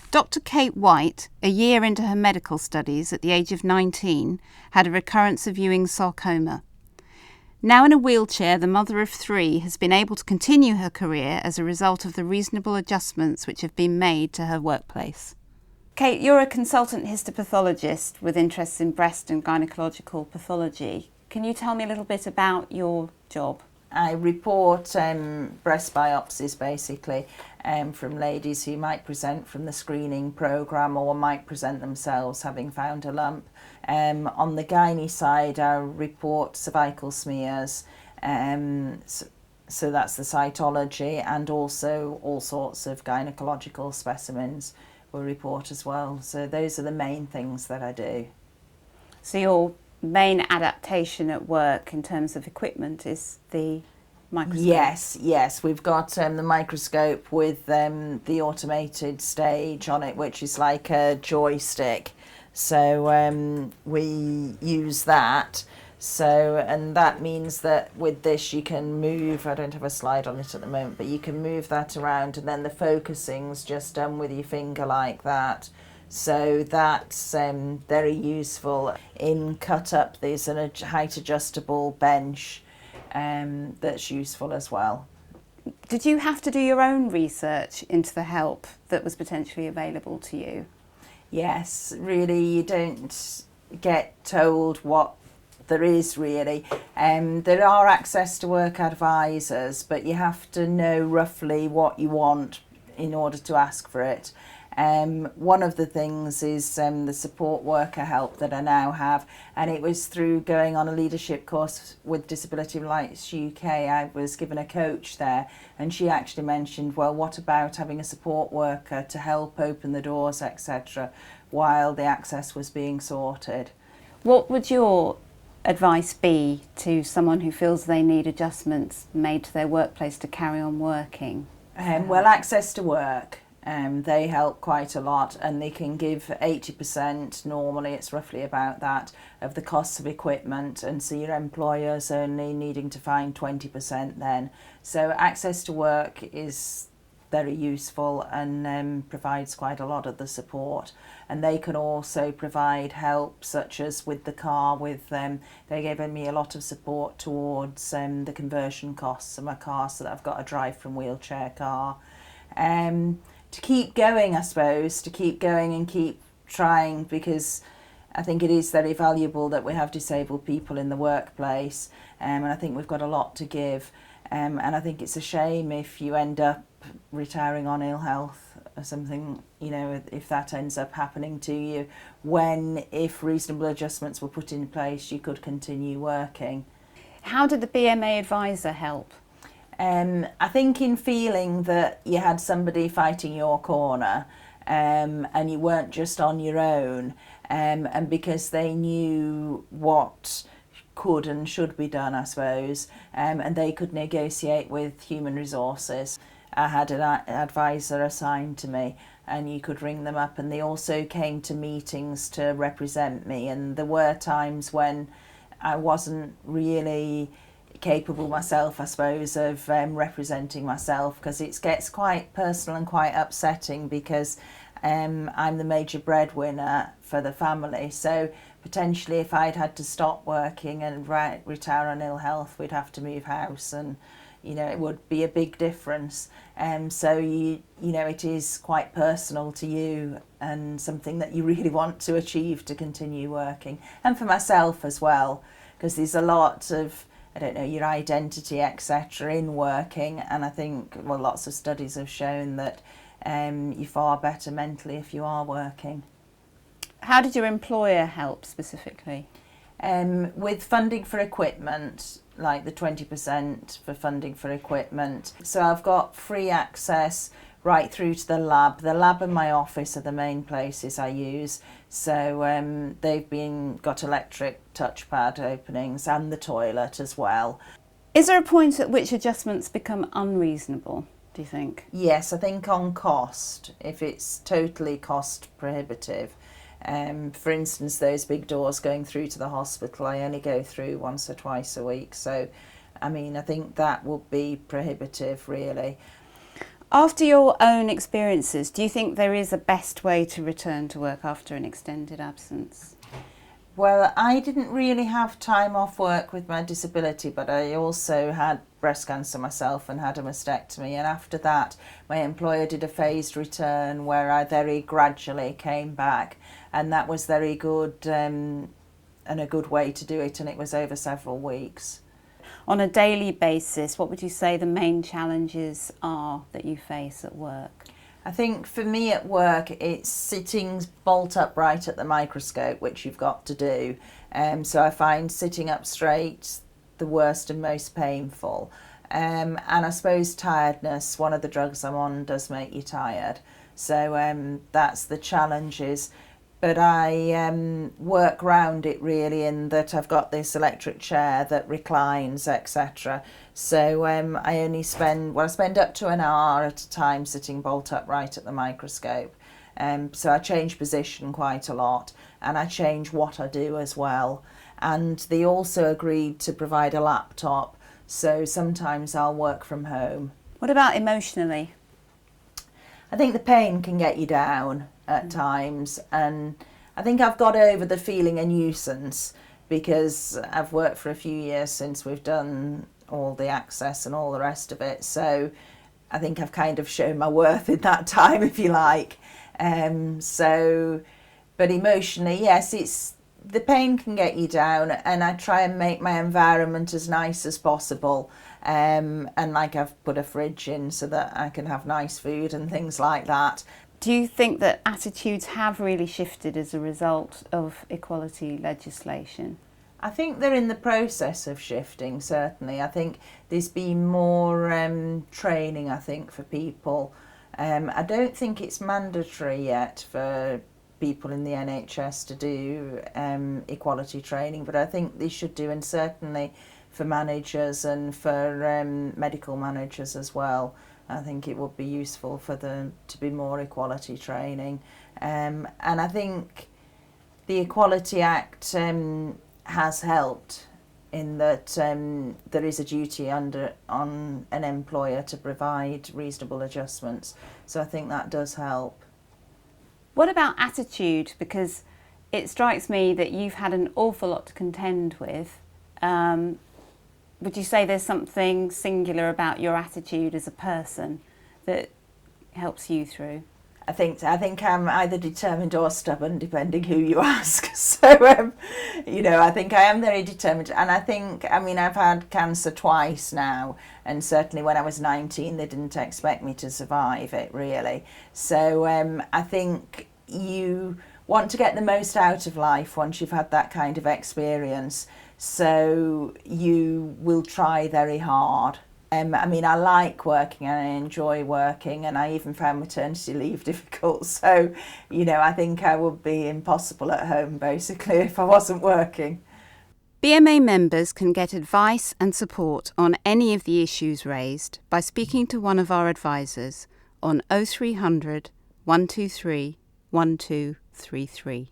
Dr. Cate Wight, a year into her medical studies at the age of 19, had a recurrence of Ewing's sarcoma. Now in a wheelchair, the mother of 3 has been able to continue her career as a result of the reasonable adjustments which have been made to her workplace. Cate, you're a consultant histopathologist with interests in breast and gynecological pathology. Can you tell me a little bit about your job? I report breast biopsies basically from ladies who might present from the screening programme or might present themselves having found a lump. On the gynae side, I report cervical smears, so that's the cytology, and also all sorts of gynecological specimens we report as well. So those are the main things that I do. So your main adaptation at work in terms of equipment is the microscope? Yes, we've got the microscope with the automated stage on it, which is like a joystick. So we use that. So, and that means that with this you can move, I don't have a slide on it at the moment, but you can move that around, and then the focusing's just done with your finger like that. So that's very useful. In cut up, there's a height adjustable bench that's useful as well. Did you have to do your own research into the help that was potentially available to you? Yes, really, you don't get told what there is really. There are access to work advisors, but you have to know roughly what you want in order to ask for it. One of the things is the support worker help that I now have, and it was through going on a leadership course with Disability Rights UK. I was given a coach there, and she actually mentioned, well, what about having a support worker to help open the doors, etc., while the access was being sorted. What would your advice be to someone who feels they need adjustments made to their workplace to carry on working? Well, access to work. They help quite a lot, and they can give 80%, normally it's roughly about that, of the costs of equipment, and so your employer's only needing to find 20% then. So access to work is very useful and provides quite a lot of the support. And they can also provide help, such as with the car, they're giving me a lot of support towards the conversion costs of my car, so that I've got a drive from wheelchair car. To keep going, I suppose, to keep going and keep trying, because I think it is very valuable that we have disabled people in the workplace, and I think we've got a lot to give, and I think it's a shame if you end up retiring on ill health or something, you know, if that ends up happening to you, when if reasonable adjustments were put in place you could continue working. How did the BMA Advisor help? I think in feeling that you had somebody fighting your corner, and you weren't just on your own, and because they knew what could and should be done, I suppose, and they could negotiate with human resources. I had an advisor assigned to me, and you could ring them up, and they also came to meetings to represent me, and there were times when I wasn't really capable myself, I suppose, of representing myself, because it gets quite personal and quite upsetting, because I'm the major breadwinner for the family, so potentially if I'd had to stop working and retire on ill health, we'd have to move house, and you know, it would be a big difference. So you know, it is quite personal to you and something that you really want to achieve to continue working, and for myself as well, because there's a lot of, I don't know, your identity, etc., in working, and I think, well, lots of studies have shown that you're far better mentally if you are working. How did your employer help specifically? With funding for equipment, like the 20% for funding for equipment. So I've got free access right through to the lab. The lab and my office are the main places I use. So they've got electric touchpad openings, and the toilet as well. Is there a point at which adjustments become unreasonable, do you think? Yes, I think on cost, if it's totally cost prohibitive. For instance, those big doors going through to the hospital, I only go through once or twice a week. So, I mean, I think that would be prohibitive, really. After your own experiences, do you think there is a best way to return to work after an extended absence? Well, I didn't really have time off work with my disability, but I also had breast cancer myself and had a mastectomy. And after that, my employer did a phased return where I very gradually came back. And that was very good and a good way to do it. And it was over several weeks. On a daily basis, what would you say the main challenges are that you face at work? I think for me at work, it's sitting bolt upright at the microscope, which you've got to do. So I find sitting up straight the worst and most painful. And I suppose tiredness, one of the drugs I'm on, does make you tired. So that's the challenges. But I work round it really in that I've got this electric chair that reclines, etc. So I only spend up to an hour at a time sitting bolt upright at the microscope. So I change position quite a lot, and I change what I do as well. And they also agreed to provide a laptop, so sometimes I'll work from home. What about emotionally? I think the pain can get you down at times, and I think I've got over the feeling a nuisance because I've worked for a few years since we've done all the access and all the rest of it, so I think I've kind of shown my worth in that time, if you like. But emotionally, yes, it's the pain can get you down, and I try and make my environment as nice as possible. And like I've put a fridge in so that I can have nice food and things like that. Do you think that attitudes have really shifted as a result of equality legislation? I think they're in the process of shifting, certainly. I think there's been more training, I think, for people. I don't think it's mandatory yet for people in the NHS to do equality training, but I think they should do, and certainly for managers and for medical managers as well. I think it would be useful for them to be more equality training. And I think the Equality Act has helped in that there is a duty on an employer to provide reasonable adjustments. So I think that does help. What about attitude? Because it strikes me that you've had an awful lot to contend with. Would you say there's something singular about your attitude as a person that helps you through? I think I'm either determined or stubborn, depending who you ask. So, I think I am very determined. And I've had cancer twice now. And certainly when I was 19, they didn't expect me to survive it, really. So I think you want to get the most out of life once you've had that kind of experience. So you will try very hard. I like working and I enjoy working, and I even found maternity leave difficult. So, I think I would be impossible at home, basically, if I wasn't working. BMA members can get advice and support on any of the issues raised by speaking to one of our advisors on 0300 123 1233.